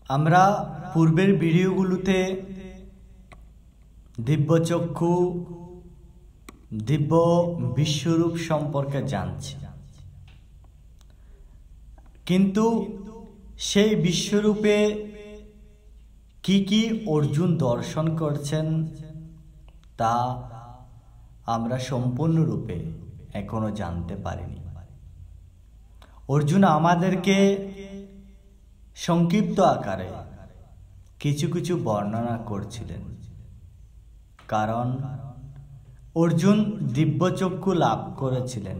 আমরা পূর্বের ভিডিওগুলোতে দিব্যচক্ষু দিব্য বিশ্বরূপ সম্পর্কে জানছি, কিন্তু সেই বিশ্বরূপে কি কি অর্জুন দর্শন করছেন তা আমরা সম্পূর্ণরূপে এখনো জানতে পারিনি। অর্জুন আমাদেরকে সংক্ষিপ্ত আকারে কিছু কিছু বর্ণনা করছিলেন, কারণ অর্জুন দিব্যচক্ষু লাভ করেছিলেন।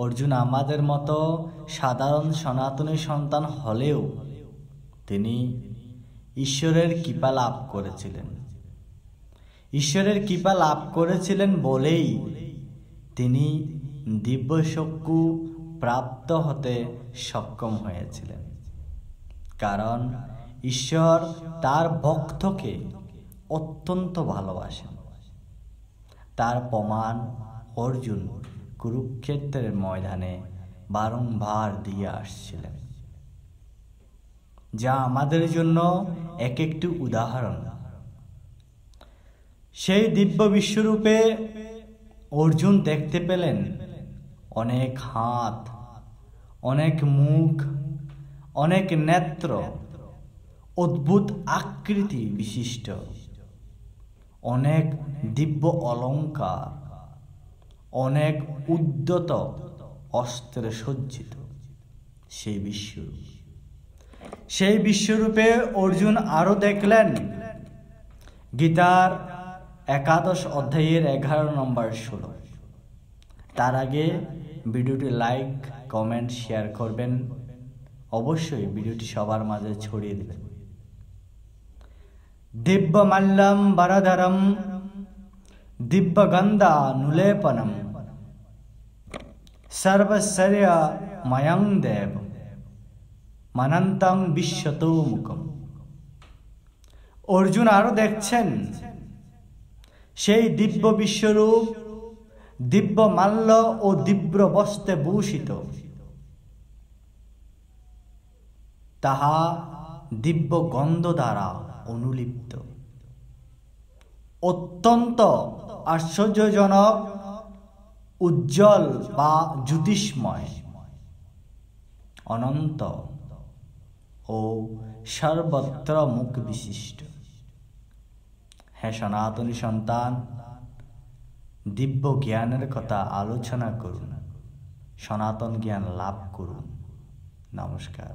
অর্জুন আমাদের মতো সাধারণ সনাতনী সন্তান হলেও তিনি ঈশ্বরের কৃপা লাভ করেছিলেন। ঈশ্বরের কৃপা লাভ করেছিলেন বলেই তিনি দিব্যচক্ষু প্রাপ্ত হতে সক্ষম হয়েছিলেন, কারণ ঈশ্বর তার ভক্তকে অত্যন্ত ভালোবাসেন। তার প্রমাণ অর্জুন কুরুক্ষেত্রের ময়দানে বারংবার দিয়ে আসছিলেন, যা আমাদের জন্য এক একটি উদাহরণ। সেই দিব্য বিশ্বরূপে অর্জুন দেখতে পেলেন অনেক হাত, অনেক মুখ, অনেক নেত্র, অদ্ভুত আকৃতি বিশিষ্ট অনেক দিব্য অলঙ্কার, অনেক উদ্যত অস্ত্রে সজ্জিত সেই বিশ্বরূপে অর্জুন আরো দেখলেন গীতার 11 অধ্যায়ের 11 নম্বর শ্লোক। তার আগে ভিডিওটি লাইক, কমেন্ট, শেয়ার করবেন। অবশ্যই ভিডিওটি সবার মাঝে ছড়িয়ে দিবেন। দিব্য মাল্যম বরধরম দিব্য গন্ধা নুলেপনম সর্বশর্য ময়ং দেব মনন্তং বিশ্বতো মুখম। অর্জুন আরো দেখছেন সেই দিব্য বিশ্বরূপ দিব্য মাল্য ও দিব্য বস্ত্রে ভূষিত, তাহা দিব্য গন্ধ দ্বারা অনুলিপ্ত, অত্যন্ত আশ্চর্যজনক, উজ্জ্বল বা জ্যোতিষ্ময়, অনন্ত ও সর্বত্র মুখ বিশিষ্ট। হে সনাতনী সন্তান, দিব্য জ্ঞানের কথা আলোচনা করুন, সনাতন জ্ঞান লাভ করুন। নমস্কার।